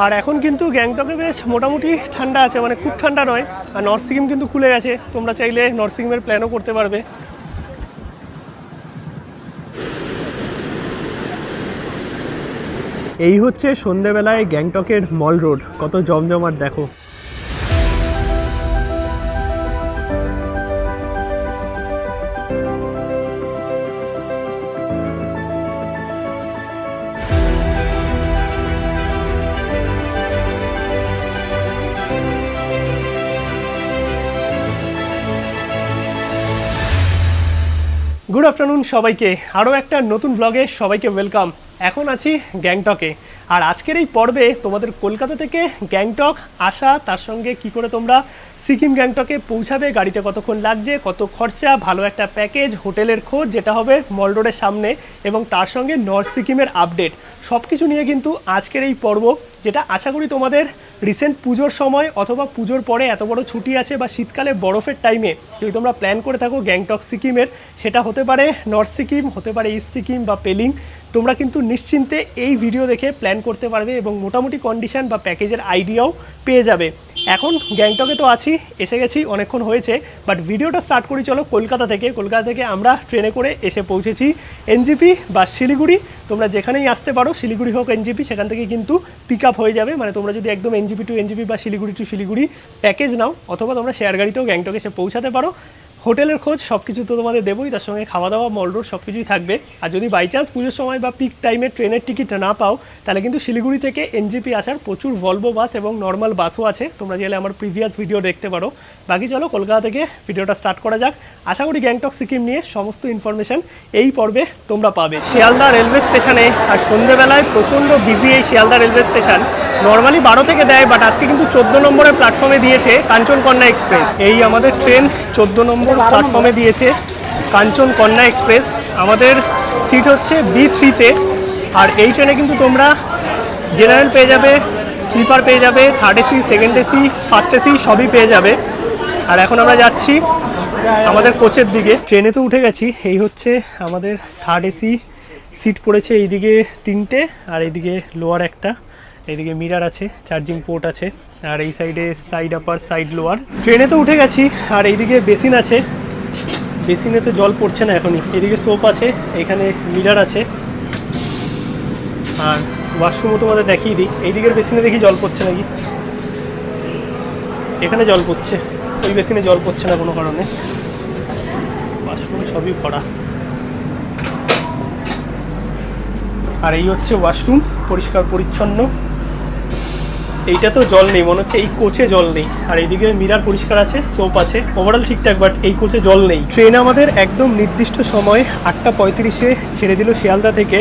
আর এখন কিন্তু গ্যাংটকে বেশ মোটামুটি ঠান্ডা আছে, মানে খুব ঠান্ডা নয়। আর নর্থ সিকিম কিন্তু খুলে গেছে, তোমরা চাইলে নর্থ সিকিমের প্ল্যানও করতে পারবে। এই হচ্ছে সন্ধেবেলায় গ্যাংটকের মল রোড, কত জমজমাট দেখো। গুড আফটারনুন সবাইকে, আরও একটা নতুন ব্লগে সবাইকে ওয়েলকাম। এখন আছি গ্যাংটকে, আর আজকের এই পর্বে তোমাদের কলকাতা থেকে গ্যাংটক আসা, তার সঙ্গে কি করে তোমরা সিকিম গ্যাংটকে পৌঁছাবে, গাড়িতে কতক্ষণ লাগছে, কত খরচা, ভালো একটা প্যাকেজ, হোটেলের খোঁজ যেটা হবে মল রোডের সামনে, এবং তার সঙ্গে নর্থ সিকিমের আপডেট, সব কিছু নিয়ে কিন্তু আজকের এই পর্ব, যেটা আশা করি তোমাদের রিসেন্ট পুজোর সময় অথবা পুজোর পরে এত বড় ছুটি আছে বা শীতকালে বরফের টাইমে যদি তোমরা প্ল্যান করে থাকো গ্যাংটক সিকিমের, সেটা হতে পারে নর্থ সিকিম, হতে পারে ইস্ট সিকিম বা পেলিং, তোমরা কিন্তু নিশ্চিন্তে এই ভিডিও দেখে প্ল্যান করতে পারবে এবং মোটামুটি কন্ডিশন বা প্যাকেজের আইডিয়াও পেয়ে যাবে। এখন গ্যাংটকে তো আছি, এসে গেছি, অনেকক্ষণ হয়েছে, বাট ভিডিওটা স্টার্ট করি চলো কলকাতা থেকে। কলকাতা থেকে আমরা ট্রেনে করে এসে পৌঁছেছি এনজেপি বা শিলিগুড়ি। তোমরা যেখানেই আসতে পারো, শিলিগুড়ি হোক এনজেপি, সেখান থেকে কিন্তু পিক আপ হয়ে যাবে। মানে তোমরা যদি একদম এনজেপি টু এনজেপি বা শিলিগুড়ি টু শিলিগুড়ি প্যাকেজ নাও, অথবা তোমরা শেয়ার গাড়িতেও গ্যাংটকে এসে পৌঁছাতে পারো। হোটেলের খোঁজ সব কিছু তো তোমাদের দেবোই, তার সঙ্গে খাওয়া দাওয়া, মল রোড সব কিছুই থাকবে। আর যদি বাই চান্স পুজোর সময় বা পিক টাইমে ট্রেনের টিকিট না পাও, তাহলে কিন্তু শিলিগুড়ি থেকে এনজেপি আসার প্রচুর ভলভো বাস এবং নর্মাল বাসও আছে, তোমরা চাইলে আমার প্রিভিয়াস ভিডিও দেখতে পারো। বাকি চলো কলকাতা থেকে ভিডিওটা স্টার্ট করা যাক। আশা করি গ্যাংটক সিকিম নিয়ে সমস্ত ইনফরমেশন এই পর্বে তোমরা পাবে। শিয়ালদা রেলওয়ে স্টেশনে, আর সন্ধ্যেবেলায় প্রচণ্ড বিজি এই শিয়ালদা রেলওয়ে স্টেশন। নর্মালি 12 থেকে দেয়, বাট আজকে কিন্তু 14 নম্বরের প্ল্যাটফর্মে দিয়েছে কাঞ্চনকন্যা এক্সপ্রেস। এই আমাদের ট্রেন 14 নম্বর প্ল্যাটফর্মে দিয়েছে কাঞ্চনকন্যা এক্সপ্রেস। আমাদের সিট হচ্ছে B3-তে। আর এই ট্রেনে কিন্তু তোমরা জেনারেল পেয়ে যাবে, স্লিপার পেয়ে যাবে, third AC, second AC, first AC সবই পেয়ে যাবে। আর এখন আমরা যাচ্ছি আমাদের কোচের দিকে। ট্রেনে তো উঠে গেছি, এই হচ্ছে আমাদের থার্ড এসি সিট পড়েছে, এইদিকে 3টে আর এইদিকে লোয়ার একটা, এইদিকে মিরার আছে, চার্জিং পোর্ট আছে, আর এই সাইডে সাইড আপার সাইড লোয়ার। ট্রেনে তো উঠে গেছি, আর এইদিকে বেসিন আছে, বেসিনে তো জল পড়ছে না এখনই। এদিকে সোপ আছে, এখানে মিরার আছে, আর ওয়াশরুমও তোমাদের দেখিয়ে দিই। এইদিকের বেসিনে দেখি জল পড়ছে নাকি, এখানে জল পড়ছে, ওই বেসিনে জল পড়ছে না কোনো কারণে। ওয়াশরুম সবই ভরা। আর এই হচ্ছে ওয়াশরুম, পরিষ্কার পরিচ্ছন্ন। এইটা তো জল নেই, মনে হচ্ছে এই কোচে জল নেই। আর এইদিকে মিরার পরিষ্কার আছে, সোপ আছে, ওভারঅল ঠিকঠাক, বাট এই কোচে জল নেই। ট্রেন আমাদের একদম নির্দিষ্ট সময় 8:35-এ ছেড়ে দিল শিয়ালদা থেকে।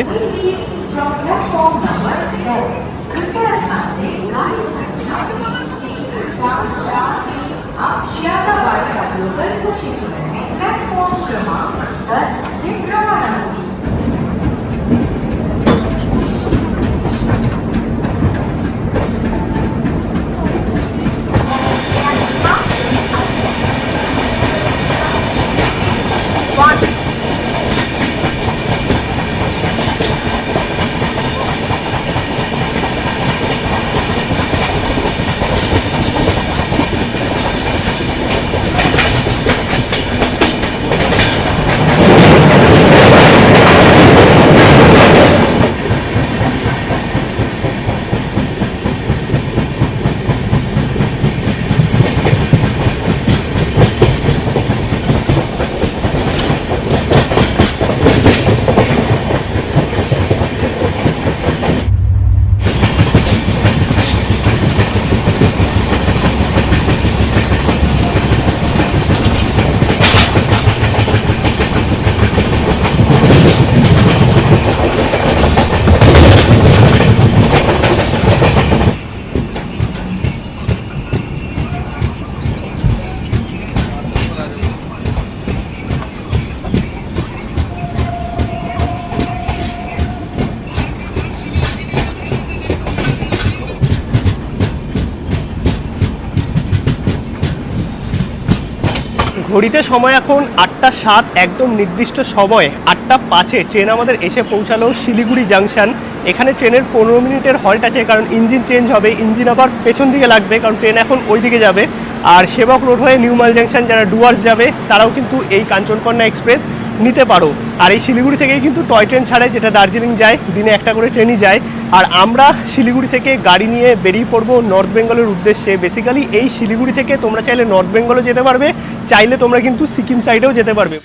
ঘড়িতে সময় এখন 8:07, একদম নির্দিষ্ট সময় 8:05 ট্রেন আমাদের এসে পৌঁছালো শিলিগুড়ি জাংশন। এখানে ট্রেনের 15 মিনিটের হল্ট আছে, কারণ ইঞ্জিন চেঞ্জ হবে, ইঞ্জিন আবার পেছন দিকে লাগবে, কারণ ট্রেন এখন ওই দিকে যাবে। আর সেবক রোড হয়ে নিউ মাল জাংশন যারা ডুয়ার্স যাবে তারাও কিন্তু এই কাঞ্চনকন্যা এক্সপ্রেস নিতে পারো। আর এই শিলিগুড়ি থেকেই কিন্তু টয় ট্রেন ছাড়ে, যেটা দার্জিলিং যায়, দিনে একটা করে ট্রেনই যায়। আর আমরা শিলিগুড়ি থেকে গাড়ি নিয়ে বেরিয়ে পড়বো নর্থ বেঙ্গলের উদ্দেশ্যে। বেসিক্যালি এই শিলিগুড়ি থেকে তোমরা চাইলে নর্থ বেঙ্গলও যেতে পারবে, চাইলে তোমরা কিন্তু সিকিম সাইডেও যেতে পারবে।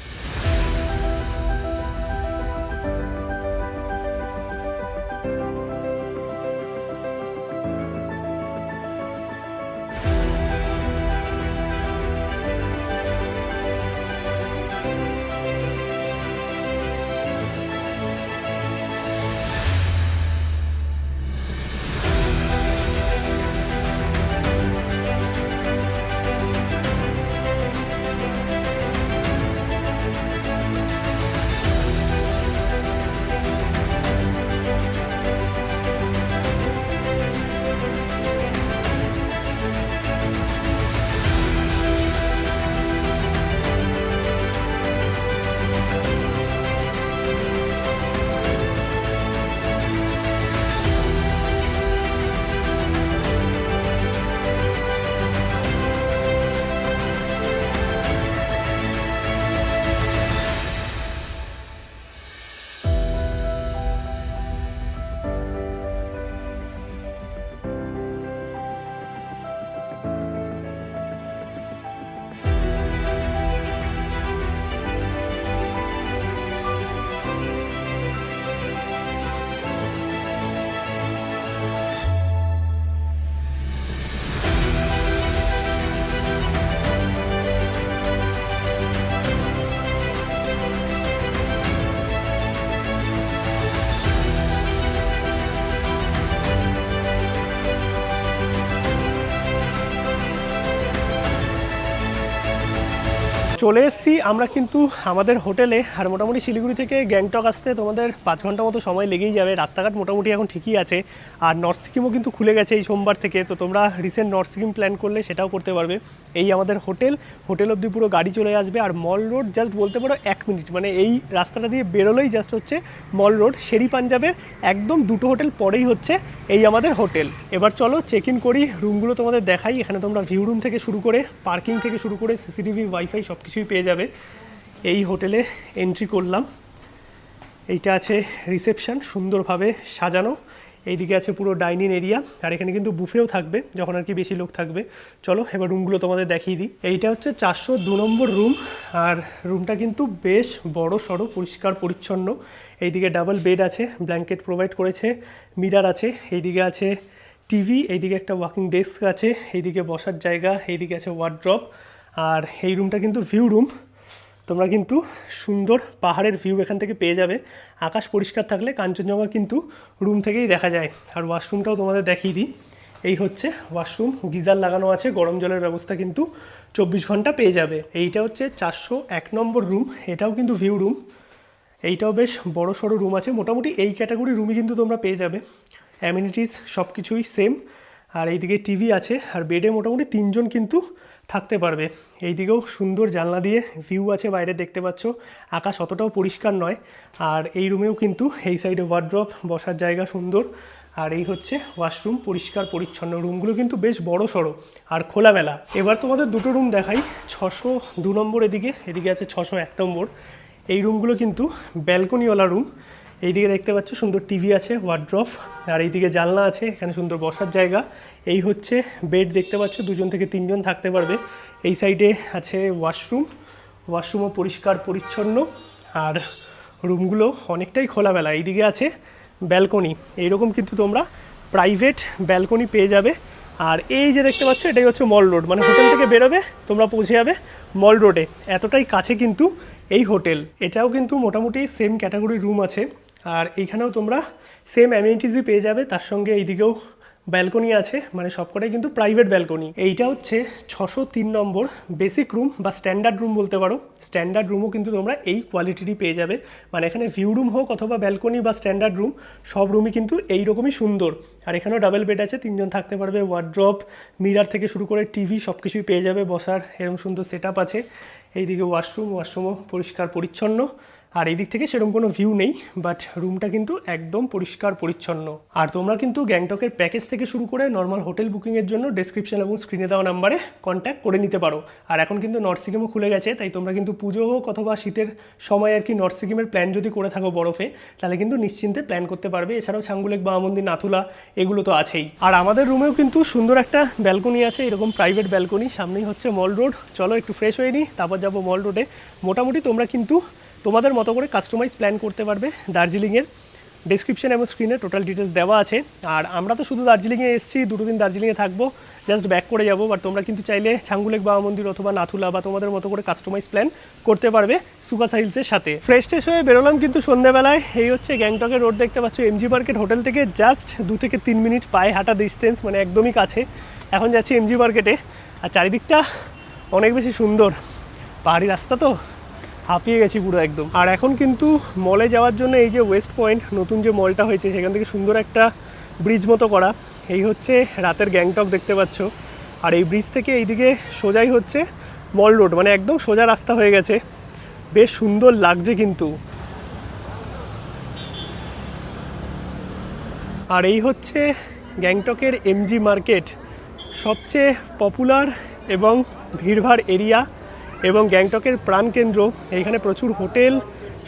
চলে এসেছি আমরা কিন্তু আমাদের হোটেলে। আর মোটামুটি শিলিগুড়ি থেকে গ্যাংটক আসতে তোমাদের 5 ঘন্টা মতো সময় লেগেই যাবে। রাস্তাঘাট মোটামুটি এখন ঠিকই আছে। আর নর্থ সিকিমও কিন্তু খুলে গেছে এই সোমবার থেকে, তো তোমরা রিসেন্ট নর্থ সিকিম প্ল্যান করলে সেটাও করতে পারবে। এই আমাদের হোটেল অবধি পুরো গাড়ি চলে আসবে। আর মল রোড জাস্ট বলতে পারো 1 মিনিট, মানে এই রাস্তাটা দিয়ে বেরোলেই জাস্ট হচ্ছে মল রোড। শেরি পাঞ্জাবের একদম 2টো হোটেল পরেই হচ্ছে এই আমাদের হোটেল। এবার চলো চেক ইন করি, রুমগুলো তোমাদের দেখাই। এখানে তোমরা ভিউ রুম থেকে শুরু করে পার্কিং থেকে শুরু করে সিসিটিভি, ওয়াইফাই সব কিছুই পেয়ে যাবে। এই হোটেলে এন্ট্রি করলাম, এইটা আছে রিসেপশন, সুন্দরভাবে সাজানো। এইদিকে আছে পুরো ডাইনিং এরিয়া, আর এখানে কিন্তু বুফেও থাকবে যখন আর কি বেশি লোক থাকবে। চলো এবার রুমগুলো তোমাদের দেখিয়ে দিই। এইটা হচ্ছে 402 নম্বর রুম। আর রুমটা কিন্তু বেশ বড় সড়ো, পরিষ্কার পরিচ্ছন্ন। এইদিকে ডাবল বেড আছে, ব্ল্যাঙ্কেট প্রোভাইড করেছে, মিরার আছে, এইদিকে আছে টিভি, এইদিকে একটা ওয়াকিং ডেস্ক আছে, এইদিকে বসার জায়গা, এইদিকে আছে ওয়ার্ড্রপ। আর এই রুমটা কিন্তু ভিউ রুম, তোমরা কিন্তু সুন্দর পাহাড়ের ভিউ এখান থেকে পেয়ে যাবে। আকাশ পরিষ্কার থাকলে কাঞ্চনজঙ্ঘা কিন্তু রুম থেকেই দেখা যায়। আর ওয়াশরুমটাও তোমাদের দেখিয়ে দিই। এই হচ্ছে ওয়াশরুম, গিজার লাগানো আছে, গরম জলের ব্যবস্থা কিন্তু 24 ঘন্টা পেয়ে যাবে। এইটা হচ্ছে 401 নম্বর রুম, এটাও কিন্তু ভিউ রুম। এইটাও বেশ বড় সড়ো রুম আছে, মোটামুটি এই ক্যাটাগরি রুমই কিন্তু তোমরা পেয়ে যাবে। অ্যামিনিটিস সব কিছুই সেম। আর এইদিকে টিভি আছে, আর বেডে মোটামুটি 3 জন কিন্তু থাকতে পারবে। এইদিকেও সুন্দর জানলা দিয়ে ভিউ আছে, বাইরে দেখতে পাচ্ছ। আকাশ অতটাও পরিষ্কার নয়। আর এই রুমেও কিন্তু এই সাইডে ওয়ার্ড্রপ, বসার জায়গা সুন্দর। আর এই হচ্ছে ওয়াশরুম, পরিষ্কার পরিচ্ছন্ন। রুমগুলো কিন্তু বেশ বড় সড়ো আর খোলামেলা। এবার তোমাদের 2টো রুম দেখাই। 602 নম্বর এদিকে আছে 601 নম্বর। এই রুমগুলো কিন্তু ব্যালকনিওয়ালা রুম। এইদিকে দেখতে পাচ্ছ সুন্দর টিভি আছে, ওয়ার্ড্রপ, আর এইদিকে জানলা আছে, এখানে সুন্দর বসার জায়গা। এই হচ্ছে বেড, দেখতে পাচ্ছ 2 জন থেকে 3 জন থাকতে পারবে। এই সাইডে আছে ওয়াশরুমও পরিষ্কার পরিচ্ছন্ন। আর রুমগুলো অনেকটাই খোলামেলা। এইদিকে আছে ব্যালকনি, এইরকম কিন্তু তোমরা প্রাইভেট ব্যালকনি পেয়ে যাবে। আর এই যে দেখতে পাচ্ছ এটাই হচ্ছে মল রোড, মানে হোটেল থেকে বেরোবে তোমরা পৌঁছে যাবে মল রোডে। এতটাই কাছে কিন্তু এই হোটেল। এটাও কিন্তু মোটামুটি সেম ক্যাটাগরির রুম আছে। আর এইখানেও তোমরা সেম অ্যামিনিটিসই পেয়ে যাবে, তার সঙ্গে এইদিকেও ব্যালকনি আছে, মানে সবকটাই কিন্তু প্রাইভেট ব্যালকনি। এইটা হচ্ছে 603 নম্বর বেসিক রুম বা স্ট্যান্ডার্ড রুম বলতে পারো। স্ট্যান্ডার্ড রুমও কিন্তু তোমরা এই কোয়ালিটিরই পেয়ে যাবে, মানে এখানে ভিউ রুম হোক অথবা ব্যালকনি বা স্ট্যান্ডার্ড রুম, সব রুমই কিন্তু এইরকমই সুন্দর। আর এখানেও ডাবল বেড আছে, 3 জন থাকতে পারবে। ওয়ার্ড্রপ, মিরার থেকে শুরু করে টিভি সব কিছুই পেয়ে যাবে, বসার এরকম সুন্দর সেট আপ আছে। এইদিকে ওয়াশরুমও পরিষ্কার পরিচ্ছন্ন। আর এই দিক থেকে সেরকম কোনো ভিউ নেই, বাট রুমটা কিন্তু একদম পরিষ্কার পরিচ্ছন্ন। আর তোমরা কিন্তু গ্যাংটকের প্যাকেজ থেকে শুরু করে নর্মাল হোটেল বুকিংয়ের জন্য ডেসক্রিপশন এবং স্ক্রিনে দেওয়া নাম্বারে কন্ট্যাক্ট করে নিতে পারো। আর এখন কিন্তু নর্থ সিকিমও খুলে গেছে, তাই তোমরা কিন্তু পুজো হোক অথবা শীতের সময় আর কি নর্থ সিকিমের প্ল্যান যদি করে থাকো বরফে, তাহলে কিন্তু নিশ্চিন্তে প্ল্যান করতে পারবে। এছাড়াও ছাঙ্গুলেক, বাবা মন্দির, নাথুলা এগুলো তো আছেই। আর আমাদের রুমেও কিন্তু সুন্দর একটা ব্যালকনি আছে, এরকম প্রাইভেট ব্যালকনি। সামনেই হচ্ছে মল রোড। চলো একটু ফ্রেশ হয়ে নিই, তারপর যাবো মল রোডে। মোটামুটি তোমরা কিন্তু তোমাদের মতো করে কাস্টমাইজ প্ল্যান করতে পারবে দার্জিলিংয়ের। ডেসক্রিপশন এবং স্ক্রিনে টোটাল ডিটেলস দেওয়া আছে। আর আমরা তো শুধু দার্জিলিংয়ে এসেছি, 2 দিন দার্জিলিংয়ে থাকবো, জাস্ট ব্যাক করে যাবো। বাট তোমরা কিন্তু চাইলে ছাঙ্গুলেক, বাবা মন্দির অথবা নাথুলা বা তোমাদের মতো করে কাস্টমাইজ প্ল্যান করতে পারবে সুকাসা হিলসের সাথে। ফ্রেশ ট্রেশ হয়ে বেরোলাম কিন্তু সন্ধ্যেবেলায়। এই হচ্ছে গ্যাংটকের রোড, দেখতে পাচ্ছ। এমজি মার্কেট হোটেল থেকে জাস্ট 2 থেকে 3 মিনিট পায়ে হাঁটা ডিস্টেন্স, মানে একদমই কাছে। এখন যাচ্ছি এমজি মার্কেটে। আর চারিদিকটা অনেক বেশি সুন্দর, পাহাড়ি রাস্তা তো হাঁপিয়ে গেছি পুরো একদম। আর এখন কিন্তু মলে যাওয়ার জন্য এই যে ওয়েস্ট পয়েন্ট নতুন যে মলটা হয়েছে, সেখান থেকে সুন্দর একটা ব্রিজ মতো করা। এই হচ্ছে রাতের গ্যাংটক, দেখতে পাচ্ছ। আর এই ব্রিজ থেকে এইদিকে সোজাই হচ্ছে মল রোড, মানে একদম সোজা রাস্তা হয়ে গেছে। বেশ সুন্দর লাগছে কিন্তু। আর এই হচ্ছে গ্যাংটকের এমজি মার্কেট, সবচেয়ে পপুলার এবং ভিড়ভাড় এরিয়া এবং গ্যাংটকের প্রাণকেন্দ্র। এইখানে প্রচুর হোটেল,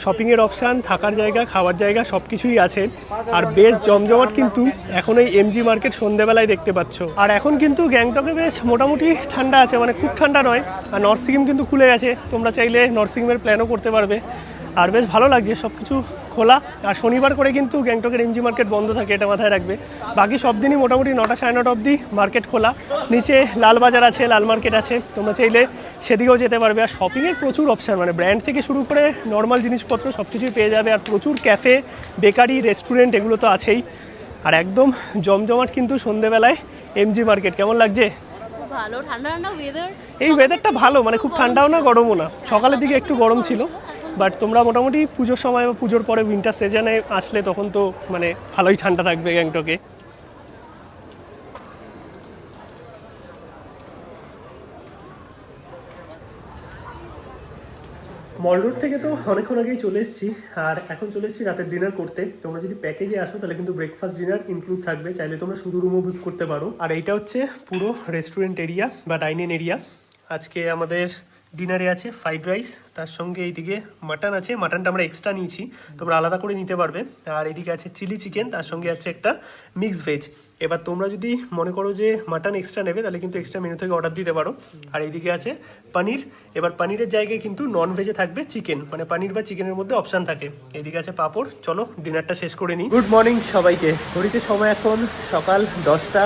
শপিংয়ের অপশান, থাকার জায়গা, খাওয়ার জায়গা সব কিছুই আছে। আর বেশ জমজমাট কিন্তু এখন এই এমজি মার্কেট সন্ধ্যেবেলায় দেখতে পাচ্ছ। আর এখন কিন্তু গ্যাংটকে বেশ মোটামুটি ঠান্ডা আছে, মানে খুব ঠান্ডা নয়। আর নর্থ সিকিম কিন্তু খুলে গেছে, তোমরা চাইলে নর্থ সিকিমের প্ল্যানও করতে পারবে। আর বেশ ভালো লাগছে, সব কিছু খোলা। আর শনিবার করে কিন্তু গ্যাংটকের এমজি মার্কেট বন্ধ থাকে, এটা মাথায় রাখবে। বাকি সব দিনই মোটামুটি 9টা সাড়ে 9টা অবধি মার্কেট খোলা। নিচে লালবাজার আছে, লাল মার্কেট আছে, তোমরা চাইলে সেদিকেও যেতে পারবে। আর শপিংয়ের প্রচুর অপশান, মানে ব্র্যান্ড থেকে শুরু করে নর্মাল জিনিসপত্র সব কিছুই পেয়ে যাবে। আর প্রচুর ক্যাফে, বেকারি, রেস্টুরেন্ট এগুলো তো আছেই। আর একদম জমজমাট কিন্তু সন্ধ্যেবেলায় এমজি মার্কেট। কেমন লাগছে? ভালো, ঠান্ডা ঠান্ডা ওয়েদার। এই ওয়েদারটা ভালো, মানে খুব ঠান্ডাও না গরমও না। সকালের দিকে একটু গরম ছিল, বাট তোমরা মোটামুটি পুজোর সময় বা পুজোর পরে উইন্টার সিজনে আসলে তখন তো মানে ভালোই ঠান্ডা থাকবে গ্যাংটকে। মল রোড থেকে তো অনেকক্ষণ আগেই চলে এসেছি, আর এখন চলে এসেছি রাতের ডিনার করতে। তোমরা যদি প্যাকেজে আসো তাহলে কিন্তু ব্রেকফাস্ট ডিনার ইনক্লুড থাকবে, চাইলে তোমরা শুধু রুমও বুক করতে পারো। আর এইটা হচ্ছে পুরো রেস্টুরেন্ট এরিয়া বা ডাইনিং এরিয়া। আজকে আমাদের ডিনারে আছে ফ্রাইড রাইস, তার সঙ্গে এইদিকে মাটন আছে। মাটনটা আমরা এক্সট্রা নিয়েছি, তোমরা আলাদা করে নিতে পারবে। আর এইদিকে আছে চিলি চিকেন, তার সঙ্গে আছে একটা মিক্স ভেজ। এবার তোমরা যদি মনে করো যে মাটন এক্সট্রা নেবে, তাহলে কিন্তু এক্সট্রা মেনু থেকে অর্ডার দিতে পারো। আর এইদিকে আছে পনির। এবার পনিরের জায়গায় কিন্তু নন ভেজে থাকবে চিকেন, মানে পনির বা চিকেনের মধ্যে অপশান থাকে। এইদিকে আছে পাঁপড়। চলো ডিনারটা শেষ করে নিই। গুড মর্নিং সবাইকে। ঘড়িতে সময় এখন সকাল 10টা।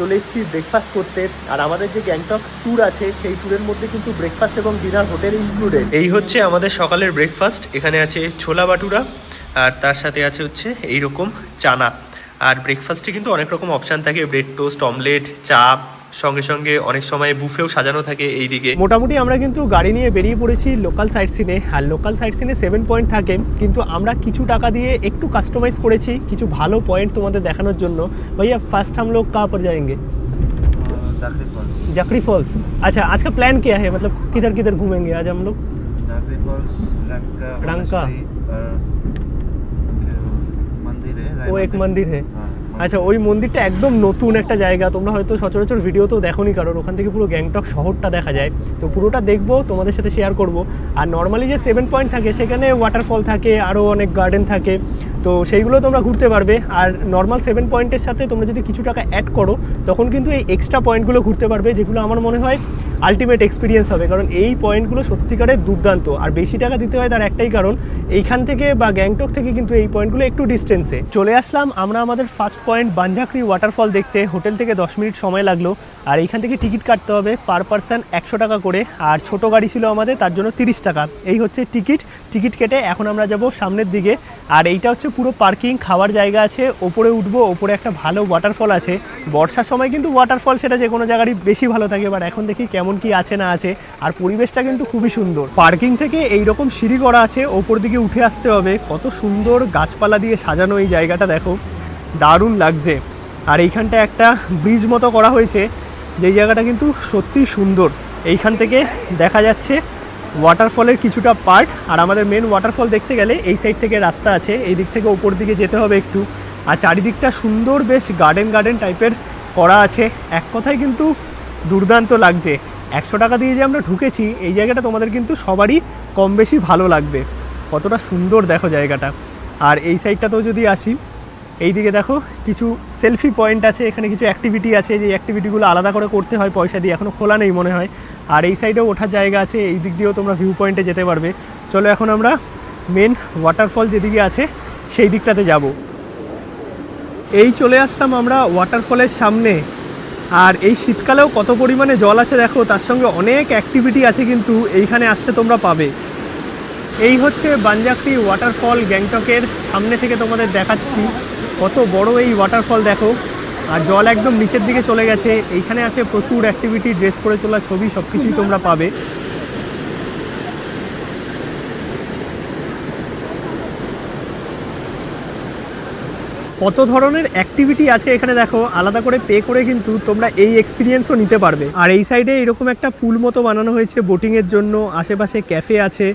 চলে এসেছি ব্রেকফাস্ট করতে। আর আমাদের যে গ্যাংটক ট্যুর আছে, সেই ট্যুরের মধ্যে কিন্তু ব্রেকফাস্ট এবং ডিনার হোটেল ইনক্লুডেড। এই হচ্ছে আমাদের সকালের ব্রেকফাস্ট। এখানে আছে ছোলা বাটুরা, আর তার সাথে আছে হচ্ছে এইরকম চানা। আর ব্রেকফাস্টে কিন্তু অনেক রকম অপশান থাকে, ব্রেড টোস্ট, অমলেট, চা, সঙ্গে সঙ্গে অনেক সময় বুফেও সাজানো থাকে এইদিকে। মোটামুটি আমরা কিন্তু গাড়ি নিয়ে বেরিয়ে পড়েছি লোকাল সাইট সিনে। আর লোকাল সাইট সিনে 7 পয়েন্ট থাকে, কিন্তু আমরা কিছু টাকা দিয়ে একটু কাস্টমাইজ করেছি কিছু ভালো পয়েন্ট তোমাদের দেখানোর জন্য। ভাইয়া ফার্स्ट हम लोग कहाँ पर जाएंगे? जाखड़ी फॉल्स। अच्छा, आज का प्लान क्या है, मतलब किधर किधर घूमेंगे आज हम लोग? जाखड़ी फॉल्स, रंका, मंदिर है, वो एक मंदिर है। আচ্ছা, ওই মন্দিরটা একদম নতুন একটা জায়গা, তোমরা হয়তো সচরাচর ভিডিওতেও দেখোনি, কারণ ওখান থেকে পুরো গ্যাংটক শহরটা দেখা যায়। তো পুরোটা দেখবো, তোমাদের সাথে শেয়ার করব। আর নর্মালি যে 7 পয়েন্ট থাকে, সেখানে ওয়াটারফল থাকে, আরও অনেক গার্ডেন থাকে, তো সেইগুলো তোমরা ঘুরতে পারবে। আর নর্মাল 7 পয়েন্টের সাথে তোমরা যদি কিছু টাকা অ্যাড করো, তখন কিন্তু এই এক্সট্রা পয়েন্টগুলো ঘুরতে পারবে, যেগুলো আমার মনে হয় আলটিমেট এক্সপিরিয়েন্স হবে। কারণ এই পয়েন্টগুলো সত্যিকারের দুর্দান্ত। আর বেশি টাকা দিতে হয় তার একটাই কারণ, এইখান থেকে বা গ্যাংটক থেকে কিন্তু এই পয়েন্টগুলো একটু ডিস্টেন্সে। চলে আসলাম আমরা আমাদের ফার্স্ট পয়েন্ট বানঝাখড়ি ওয়াটারফল দেখতে। হোটেল থেকে 10 মিনিট সময় লাগলো। আর এইখান থেকে টিকিট কাটতে হবে পার পারসন 100 টাকা করে। আর ছোট গাড়ি ছিল আমাদের, তার জন্য 30 টাকা। এই হচ্ছে টিকিট কেটে এখন আমরা যাব সামনের দিকে। আর এইটা হচ্ছে পুরো পার্কিং, খাওয়ার জায়গা আছে, ওপরে উঠবো। ওপরে একটা ভালো ওয়াটারফল আছে। বর্ষার সময় কিন্তু ওয়াটারফল সেটা যে কোনো জায়গারই বেশি ভালো থাকে, বাট এখন দেখি কেমন কি আছে না আছে। আর পরিবেশটা কিন্তু খুবই সুন্দর। পার্কিং থেকে এইরকম সিঁড়ি করা আছে, ওপর দিকে উঠে আসতে হবে। কত সুন্দর গাছপালা দিয়ে সাজানো এই জায়গাটা, দেখো দারুণ লাগছে। আর এইখানটা একটা ব্রিজ মতো করা হয়েছে, যেই জায়গাটা কিন্তু সত্যিই সুন্দর। এইখান থেকে দেখা যাচ্ছে ওয়াটারফলের কিছুটা পার্ট। আর আমাদের মেন ওয়াটারফল দেখতে গেলে এই সাইড থেকে রাস্তা আছে, এই দিক থেকে উপর দিকে যেতে হবে একটু। আর চারিদিকটা সুন্দর বেশ গার্ডেন গার্ডেন টাইপের করা আছে, এক কথায় কিন্তু দুর্দান্ত লাগছে। 100 টাকা দিয়ে যে আমরা ঢুকেছি এই জায়গাটা তোমাদের কিন্তু সবারই কম বেশি ভালো লাগবে, কতটা সুন্দর দেখো জায়গাটা। আর এই সাইডটাতেও যদি আসি, এই দিকে দেখো কিছু সেলফি পয়েন্ট আছে, এখানে কিছু অ্যাক্টিভিটি আছে, যে অ্যাক্টিভিটিগুলো আলাদা করে করতে হয় পয়সা দিয়ে, এখনও খোলা নেই মনে হয়। আর এই সাইডেও ওঠার জায়গা আছে, এই দিক দিয়েও তোমরা ভিউ পয়েন্টে যেতে পারবে। চলো এখন আমরা মেন ওয়াটারফল যেদিকে আছে সেই দিকটাতে যাব। এই চলে আসলাম আমরা ওয়াটারফলের সামনে। আর এই শীতকালেও কত পরিমাণে জল আছে দেখো, তার সঙ্গে অনেক অ্যাক্টিভিটি আছে কিন্তু এইখানে আসলে তোমরা পাবে। এই হচ্ছে বানজাকরি ওয়াটারফল, গ্যাংটকের সামনে থেকে তোমাদের দেখাচ্ছি। কত বড় এই ওয়াটারফল দেখো, আর জল একদম নিচের দিকে চলে গেছে। এইখানে আছে প্রচুর অ্যাক্টিভিটি, ড্রেস করে তোলা ছবি, সব কিছুই তোমরা পাবে। কত ধরনের অ্যাক্টিভিটি আছে এখানে দেখো, আলাদা করে পে করে কিন্তু তোমরা এই এক্সপিরিয়েন্সও নিতে পারবে। আর এই সাইডে এরকম একটা পুল মতো বানানো হয়েছে বোটিংয়ের জন্য, আশেপাশে ক্যাফে আছে,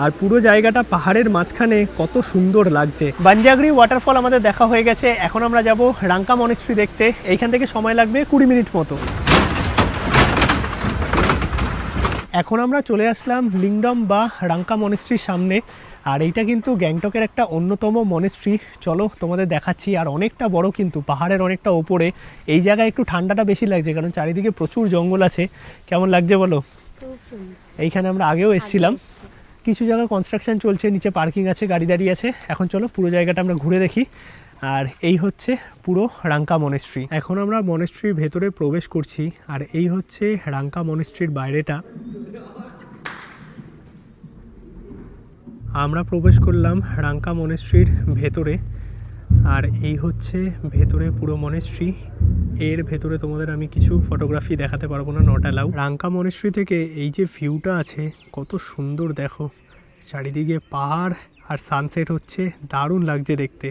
আর পুরো জায়গাটা পাহাড়ের মাঝখানে, কত সুন্দর লাগছে। বানজাগরি ওয়াটারফল আমাদের দেখা হয়ে গেছে, এখন আমরা যাব রাঙ্কা মনেস্ট্রি দেখতে। এইখান থেকে সময় লাগবে 20 মিনিট মতো। এখন আমরা চলে আসলাম লিংডম বা রাঙ্কা মনেস্ট্রির সামনে। আর এইটা কিন্তু গ্যাংটকের একটা অন্যতম মনেস্ট্রি, চলো তোমাদের দেখাচ্ছি। আর অনেকটা বড় কিন্তু, পাহাড়ের অনেকটা ওপরে। এই জায়গায় একটু ঠান্ডাটা বেশি লাগছে, কারণ চারিদিকে প্রচুর জঙ্গল আছে। কেমন লাগছে বলো? এইখানে আমরা আগেও এসেছিলাম। কিছু জায়গায় কনস্ট্রাকশন চলছে, নিচে পার্কিং আছে, গাড়ি দাঁড়িয়ে আছে। এখন চলো পুরো জায়গাটা আমরা ঘুরে দেখি। আর এই হচ্ছে পুরো রাঙ্কা মনেস্ট্রি। এখন আমরা মনেস্ট্রির ভেতরে প্রবেশ করছি। আর এই হচ্ছে রাঙ্কা মনেস্ট্রির বাইরেটা। আমরা প্রবেশ করলাম রাঙ্কা মনেস্ট্রির ভেতরে। আর এই হচ্ছে ভেতরে পুরো মনেস্ট্রি। এর ভেতরে তোমাদের আমি কিছু ফটোগ্রাফি দেখাতে পারবো না, নট অ্যালাউ। রাঙ্কা মনেস্ট্রি থেকে এই যে ভিউটা আছে কত সুন্দর দেখো, চারিদিকে পাহাড় আর সানসেট হচ্ছে, দারুণ লাগছে দেখতে।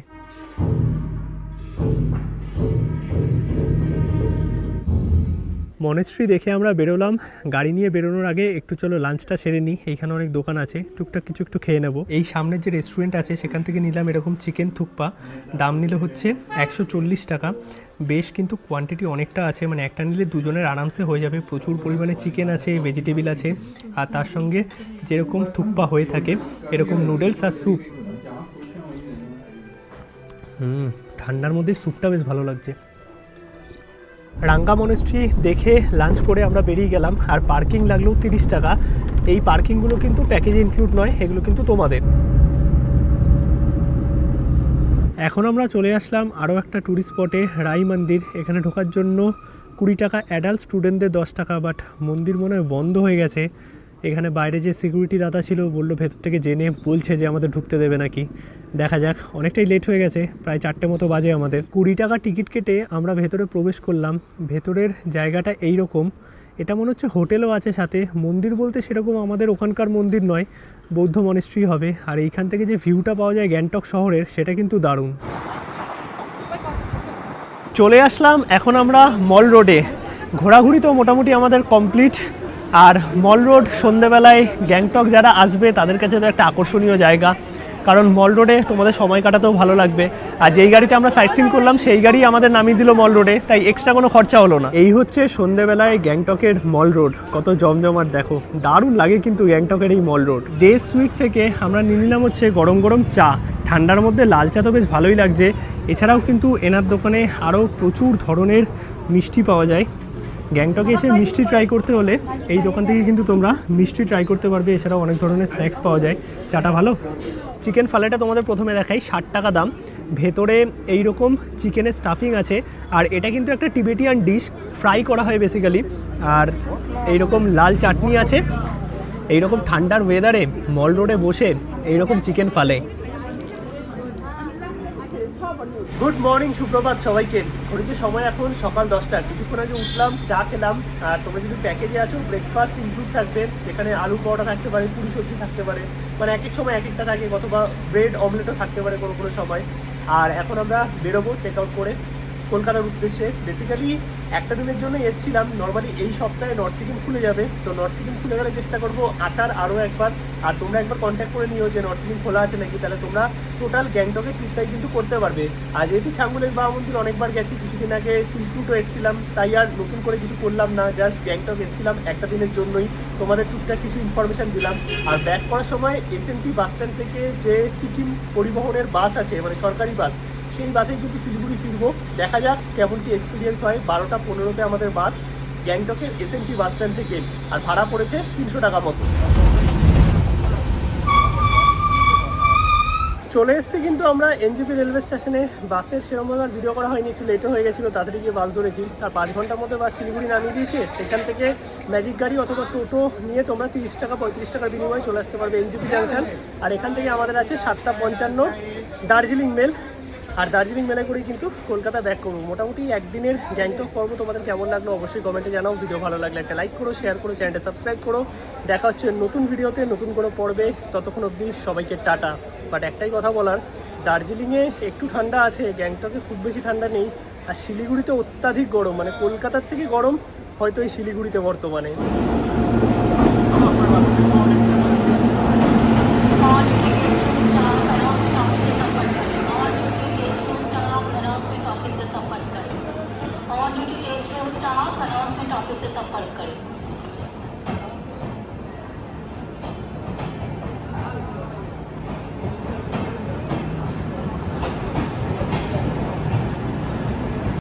মনেস্ট্রি দেখে আমরা বেরোলাম। গাড়ি নিয়ে বেরোনোর আগে একটু চলো লাঞ্চটা সেরে নিই। এইখানে অনেক দোকান আছে, টুকটাক কিছু একটু খেয়ে নেবো। এই সামনের যে রেস্টুরেন্ট আছে সেখান থেকে নিলাম এরকম চিকেন থুকপা, দাম নিল হচ্ছে 140 টাকা। বেশ কিন্তু কোয়ান্টিটি অনেকটা আছে, মানে একটা নিলে দুজনের আরামসে হয়ে যাবে। প্রচুর পরিমাণে চিকেন আছে, ভেজিটেবিল আছে, আর তার সঙ্গে যেরকম থুকপা হয়ে থাকে এরকম নুডলস আর স্যুপ। ঠান্ডার মধ্যে স্যুপটা বেশ ভালো লাগছে। রাঙ্কা মনেস্ট্রি দেখে লাঞ্চ করে আমরা বেরিয়ে গেলাম। আর পার্কিং লাগলো 30 টাকা। এই পার্কিংগুলো কিন্তু প্যাকেজে ইনক্লুড নয়, এগুলো কিন্তু তোমাদের। এখন আমরা চলে আসলাম আরও একটা ট্যুরিস্ট স্পটে, রাই মন্দির। এখানে ঢোকার জন্য 20 টাকা অ্যাডাল্ট, স্টুডেন্টদের 10 টাকা। বাট মন্দির মনে হয় বন্ধ হয়ে গেছে। এখানে বাইরে যে সিকিউরিটি দাদা ছিল বললো ভেতর থেকে জেনে বলছে যে আমাদের ঢুকতে দেবে নাকি, দেখা যাক। অনেকটাই লেট হয়ে গেছে, প্রায় 4টে মতো বাজে আমাদের। 20 টাকা টিকিট কেটে আমরা ভেতরে প্রবেশ করলাম। ভেতরের জায়গাটা এই রকম, এটা মনে হচ্ছে হোটেলও আছে সাথে। মন্দির বলতে সেরকম আমাদের ওখানকার মন্দির নয়, বৌদ্ধ মনেস্ট্রি হবে। আর এইখান থেকে যে ভিউটা পাওয়া যায় গ্যাংটক শহরের, সেটা কিন্তু দারুণ। চলে আসলাম এখন আমরা মল রোডে। ঘোরাঘুরি তো মোটামুটি আমাদের কমপ্লিট। আর মল রোড সন্ধেবেলায় গ্যাংটক যারা আসবে তাদের কাছে তো একটা আকর্ষণীয় জায়গা, কারণ মল রোডে তোমাদের সময় কাটাতেও ভালো লাগবে। আর যেই গাড়িতে আমরা সাইট সিন করলাম সেই গাড়ি আমাদের নামিয়ে দিল মল রোডে, তাই এক্সট্রা কোনো খরচা হলো না। এই হচ্ছে সন্ধেবেলায় গ্যাংটকের মল রোড, কত জমজমাট দেখো, দারুণ লাগে কিন্তু গ্যাংটকের এই মল রোড। ডে সুইট থেকে আমরা নিয়ে নিলাম হচ্ছে গরম গরম চা। ঠান্ডার মধ্যে লাল চা তো বেশ ভালোই লাগছে। এছাড়াও কিন্তু এনার দোকানে আরও প্রচুর ধরনের মিষ্টি পাওয়া যায়। গ্যাংটকে এসে মিষ্টি ট্রাই করতে হলে এই দোকান থেকে কিন্তু তোমরা মিষ্টি ট্রাই করতে পারবে। এছাড়াও অনেক ধরনের স্ন্যাক্স পাওয়া যায়। চাটা ভালো। চিকেন ফালেটা তোমাদের প্রথমে দেখাই, 60 টাকা দাম। ভেতরে এই রকম চিকেনের স্টাফিং আছে। আর এটা কিন্তু একটা টিবেটিয়ান ডিশ, ফ্রাই করা হয় বেসিক্যালি। আর এইরকম লাল চাটনি আছে। এইরকম ঠান্ডার ওয়েদারে মল রোডে বসে এইরকম চিকেন ফালে। গুড মর্নিং, সুপ্রভাত সবাইকে। ঘড়িতে সময় এখন সকাল 10টা। কিছুক্ষণ আগে উঠলাম, চা খেলাম। আর তোমরা যদি প্যাকেজে আছো ব্রেকফাস্ট ইনক্লুড থাকবে, এখানে আলু পরোটা থাকতে পারে, পুরি সবজি থাকতে পারে, মানে এক এক সময় এক একটা থাকে, অথবা ব্রেড অমলেটও থাকতে পারে কোনো কোনো সময়। আর এখন আমরা বেরোবো চেক আউট করে। কলকাতার উদ্দেশ্যে। বেসিক্যালি একটা দিনের জন্য এসেছিলাম। নর্মালি এই সপ্তাহে নর্থ সিকিম খুলে যাবে, তো নর্থ সিকিম খুলে গেলে চেষ্টা করবো আসার আরও একবার। আর তোমরা একবার কন্ট্যাক্ট করে নিও যে নর্থ সিকিম খোলা আছে নাকি, তাহলে তোমরা টোটাল গ্যাংটকের ট্রিপটাই কিন্তু করতে পারবে। আর যেহেতু ছাঙ্গুলের বাবা মন্দির অনেকবার গেছি, কিছুদিন আগে সিল্কুটও এসেছিলাম, তাই আর নতুন করে কিছু করলাম না, জাস্ট গ্যাংটক এসেছিলাম একটা দিনের জন্যই, তোমাদের টুকটাক কিছু ইনফরমেশান দিলাম। আর ব্যাক করার সময় এসএনটি বাস স্ট্যান্ড থেকে যে সিকিম পরিবহনের বাস আছে, মানে সরকারি বাস, সেই বাসেই কিন্তু শিলিগুড়ি ফিরবো। দেখা যাক কেমন কি এক্সপিরিয়েন্স হয়। 12:15 আমাদের বাস গ্যাংটকের এসএনটি বাস স্ট্যান্ড থেকে, আর ভাড়া পড়েছে 300 টাকা মতো। চলে এসেছি কিন্তু আমরা এনজেপি রেলওয়ে স্টেশনে। বাসের সেরকমভাবে আর ভিডিও করা হয়নি, একটু লেটও হয়ে গেছিলো, তাড়াতাড়ি গিয়ে বাস ধরেছি। তার 5 ঘন্টার মধ্যে বাস শিলিগুড়ি নামিয়ে দিয়েছে। সেখান থেকে ম্যাজিক গাড়ি অথবা টোটো নিয়ে তোমরা 30 টাকা 35 টাকার বিনিময়ে চলে আসতে পারবে এনজেপি জাংশন। আর এখান থেকে আমাদের আছে 7:55 দার্জিলিং মেল। আর দার্জিলিং মেলে করেই কিন্তু কলকাতা ব্যাক করবো। মোটামুটি একদিনের গ্যাংটক পর্ব তোমাদের কেমন লাগলো অবশ্যই কমেন্টে জানাও। ভিডিও ভালো লাগলে একটা লাইক করো, শেয়ার করো, চ্যানেলটা সাবস্ক্রাইব করো। দেখা হচ্ছে নতুন ভিডিওতে, নতুন কোনো পর্বে। ততক্ষণ অবধি সবাইকে টাটা। বাট একটাই কথা বলার, দার্জিলিংয়ে একটু ঠান্ডা আছে, গ্যাংটকে খুব বেশি ঠান্ডা নেই। আর শিলিগুড়িতে অত্যাধিক গরম, মানে কলকাতার থেকে গরম হয়তো এই শিলিগুড়িতে বর্তমানে। On duty guest room staff announcement offices of Palkari.